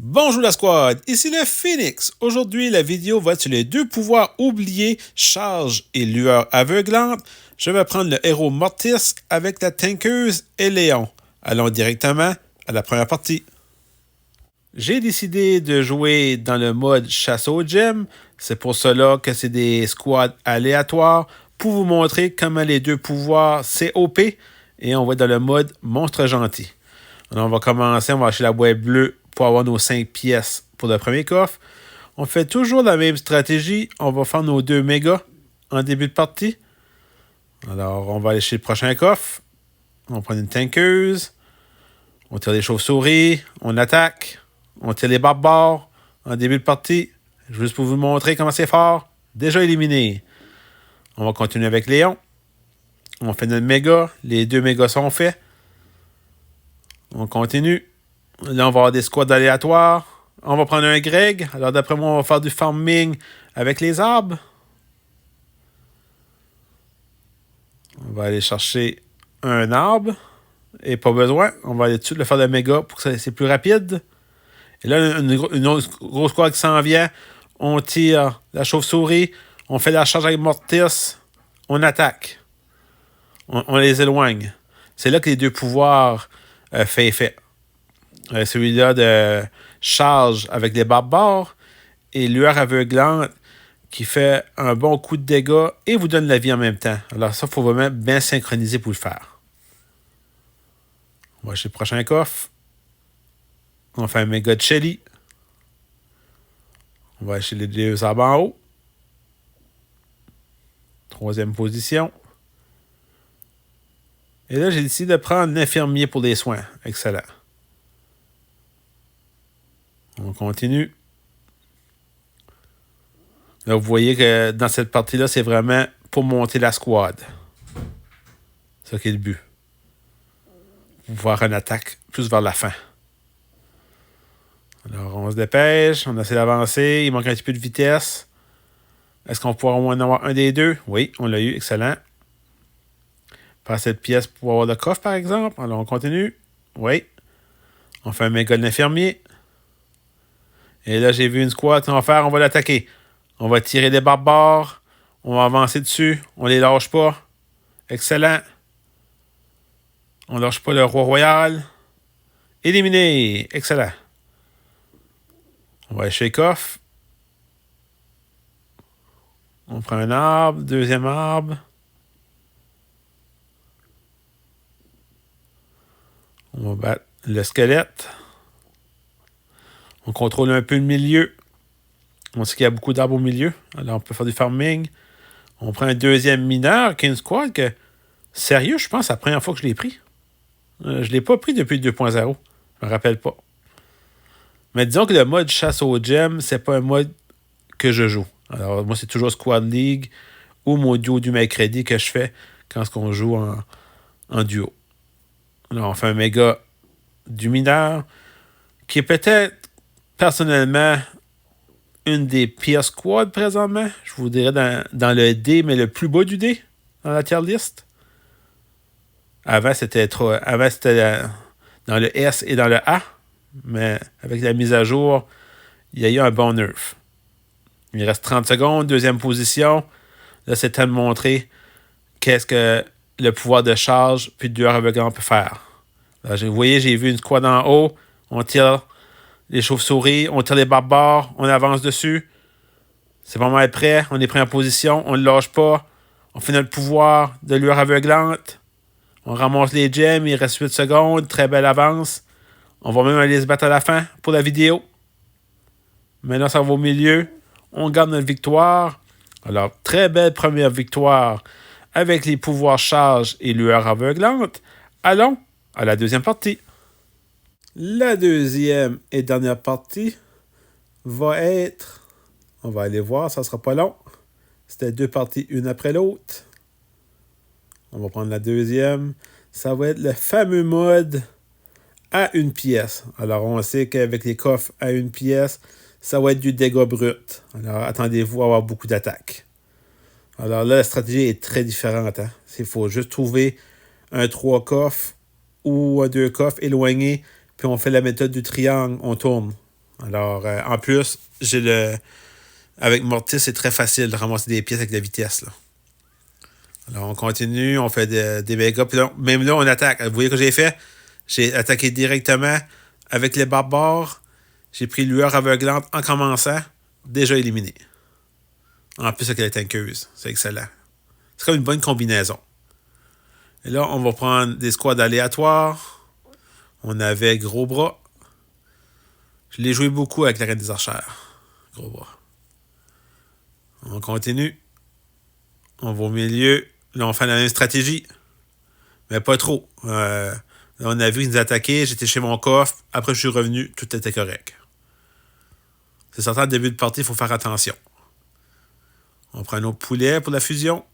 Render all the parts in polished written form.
Bonjour la squad, ici le Phoenix. Aujourd'hui, la vidéo va être sur les deux pouvoirs oubliés, charge et lueur aveuglante. Je vais prendre le héros Mortis avec la tankeuse et Léon. Allons directement à la première partie. J'ai décidé de jouer dans le mode chasse aux gemmes. C'est pour cela que c'est des squads aléatoires pour vous montrer comment les deux pouvoirs c'est OP. Et on va être dans le mode monstre gentil. Alors on va commencer, on va acheter la boîte bleue pour avoir nos 5 pièces pour le premier coffre. On fait toujours la même stratégie. On va faire nos 2 mégas en début de partie. Alors, on va aller chez le prochain coffre. On prend une tankeuse. On tire les chauves-souris. On attaque. On tire les barbares en début de partie. Juste pour vous montrer comment c'est fort. Déjà éliminé. On va continuer avec Léon. On fait notre méga. Les 2 mégas sont faits. On continue. Là, on va avoir des squads aléatoires. On va prendre un Greg. Alors, d'après moi, on va faire du farming avec les arbres. On va aller chercher un arbre. Et pas besoin. On va aller dessus le faire de méga pour que c'est plus rapide. Et là, une autre grosse squad qui s'en vient. On tire la chauve-souris. On fait la charge avec Mortis. On attaque. On les éloigne. C'est là que les deux pouvoirs fait effet. Celui-là de charge avec des barbares et lueur aveuglante qui fait un bon coup de dégâts et vous donne la vie en même temps. Alors ça, il faut vraiment bien synchroniser pour le faire. On va chez le prochain coffre. On fait un méga de Shelly. On va acheter les 2 arbres en haut. 3e position. Et là, j'ai décidé de prendre l'infirmier pour les soins. Excellent. On continue. Là, vous voyez que dans cette partie-là, c'est vraiment pour monter la squad. C'est ça qui est le but. Pour voir une attaque plus vers la fin. Alors, on se dépêche. On essaie d'avancer. Il manque un petit peu de vitesse. Est-ce qu'on pourra au moins en avoir un des deux? Oui, on l'a eu. Excellent. Pas cette pièce pour avoir le coffre, par exemple. Alors, on continue. Oui. On fait un méga de l'infirmier. Et là, j'ai vu une squad qu'on va faire. On va l'attaquer. On va tirer des barbares. On va avancer dessus. On les lâche pas. Excellent. On lâche pas le roi royal. Éliminé. Excellent. On va aller chez Coff. On prend un arbre. 2e arbre. On va battre le squelette. On contrôle un peu le milieu. On sait qu'il y a beaucoup d'arbres au milieu. Alors, on peut faire du farming. On prend un 2e mineur qui est une squad que, sérieux, je pense, c'est la première fois que je l'ai pris. Je ne l'ai pas pris depuis le 2.0. Je me rappelle pas. Mais disons que le mode chasse aux gemmes, c'est pas un mode que je joue. Alors, moi, c'est toujours Squad League ou mon duo du mercredi que je fais quand on joue en duo. Alors, on fait un méga du mineur qui est peut-être, personnellement, une des pires squads présentement. Je vous dirais dans le D, mais le plus bas du D, dans la tier list. Avant, c'était dans le S et dans le A. Mais avec la mise à jour, il y a eu un bon nerf. Il reste 30 secondes, 2e position. Là, c'est temps de montrer qu'est-ce que le pouvoir de charge puis de lueur aveuglante peut faire. Là, vous voyez, j'ai vu une squad en haut. On tire les chauves-souris, on tire les barbares, on avance dessus. C'est pas mal prêt. On est pris en position, on ne lâche pas. On fait notre pouvoir de lueur aveuglante. On ramasse les gemmes, il reste 8 secondes. Très belle avance. On va même aller se battre à la fin pour la vidéo. Maintenant, ça va au milieu. On garde notre victoire. Alors, très belle première victoire avec les pouvoirs charge et lueur aveuglante. Allons à la 2e partie. La 2e et dernière partie va être... On va aller voir, ça sera pas long. C'était 2 parties, une après l'autre. On va prendre la 2e. Ça va être le fameux mode à 1 pièce. Alors, on sait qu'avec les coffres à 1 pièce, ça va être du dégât brut. Alors, attendez-vous à avoir beaucoup d'attaques. Alors là, la stratégie est très différente. Hein? Il faut juste trouver un 3 coffres ou un 2 coffres éloigné, puis on fait la méthode du triangle, on tourne. Alors, en plus, avec Mortis, c'est très facile de ramasser des pièces avec la vitesse, là. Alors, on continue, on fait des mégas. Puis là, même là, on attaque. Vous voyez ce que j'ai fait? J'ai attaqué directement avec les barbares. J'ai pris lueur aveuglante en commençant. Déjà éliminé. En plus, avec la tankeuse. C'est excellent. C'est comme une bonne combinaison. Et là, on va prendre des squads aléatoires. On avait Gros Bras. Je l'ai joué beaucoup avec la Reine des Archères. Gros Bras. On continue. On va au milieu. Là, on fait la même stratégie. Mais pas trop. Là, on a vu qu'ils nous attaquaient. J'étais chez mon coffre. Après, je suis revenu. Tout était correct. C'est certain, au début de partie, il faut faire attention. On prend nos poulets pour la fusion.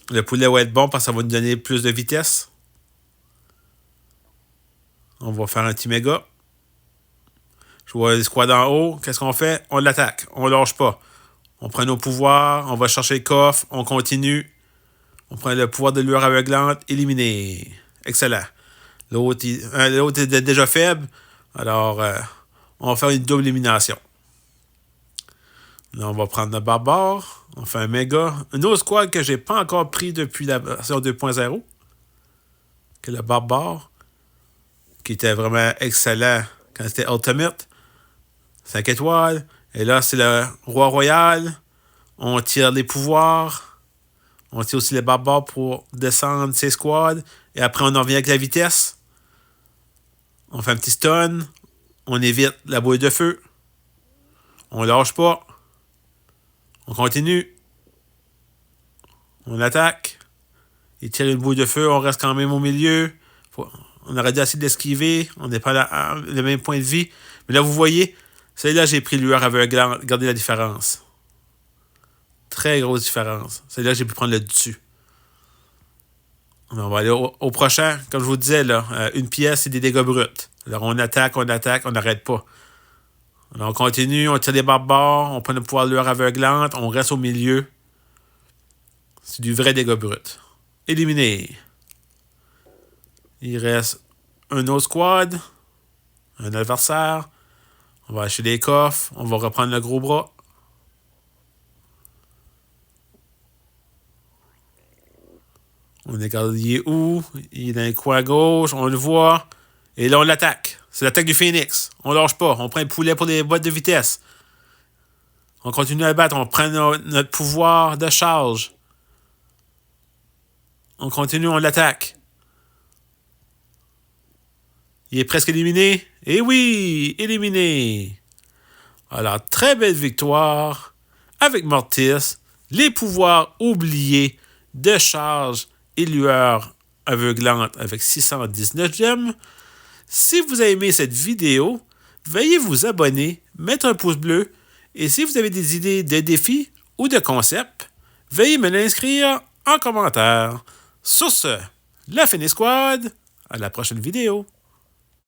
Le poulet va être bon parce que ça va nous donner plus de vitesse. On va faire un petit méga. Je vois les squads en haut. Qu'est-ce qu'on fait? On l'attaque. On lâche pas. On prend nos pouvoirs. On va chercher le coffre. On continue. On prend le pouvoir de lueur aveuglante. Éliminé. Excellent. L'autre est déjà faible. Alors, on va faire une double élimination. Là, on va prendre notre barbare. On fait un méga. Un autre squad que j'ai pas encore pris depuis la version 2.0. Que le barbare. Qui était vraiment excellent quand c'était Ultimate. 5 étoiles. Et là, c'est le roi royal. On tire les pouvoirs. On tire aussi les barbares pour descendre ses squads. Et après, on en revient avec la vitesse. On fait un petit stun. On évite la boule de feu. On lâche pas. On continue. On attaque. Il tire une boule de feu. On reste quand même au milieu. On aurait dû essayer d'esquiver. On n'est pas à le même point de vie. Mais là, vous voyez, celle-là, j'ai pris lueur aveuglante. Regardez la différence. Très grosse différence. Celle-là, j'ai pu prendre le dessus. On va aller au prochain. Comme je vous disais, là, une pièce, c'est des dégâts bruts. Alors, on attaque, on n'arrête pas. Alors, on continue, on tire des barbares, on prend le pouvoir de lueur aveuglante, on reste au milieu. C'est du vrai dégât brut. Éliminé. Il reste un autre squad, un adversaire. On va acheter des coffres, on va reprendre le gros bras. On est gardé où? Il est dans le coin gauche, on le voit. Et là, on l'attaque. C'est l'attaque du Phoenix. On lâche pas. On prend le poulet pour des boîtes de vitesse. On continue à le battre. On prend notre pouvoir de charge. On continue, on l'attaque. Il est presque éliminé. Et oui, éliminé. Alors, très belle victoire avec Mortis. Les pouvoirs oubliés de charge et lueur aveuglante avec 619 gemmes. Si vous avez aimé cette vidéo, veuillez vous abonner, mettre un pouce bleu et si vous avez des idées de défis ou de concepts, veuillez me l'inscrire en commentaire. Sur ce, la Phoenix Squad, à la prochaine vidéo.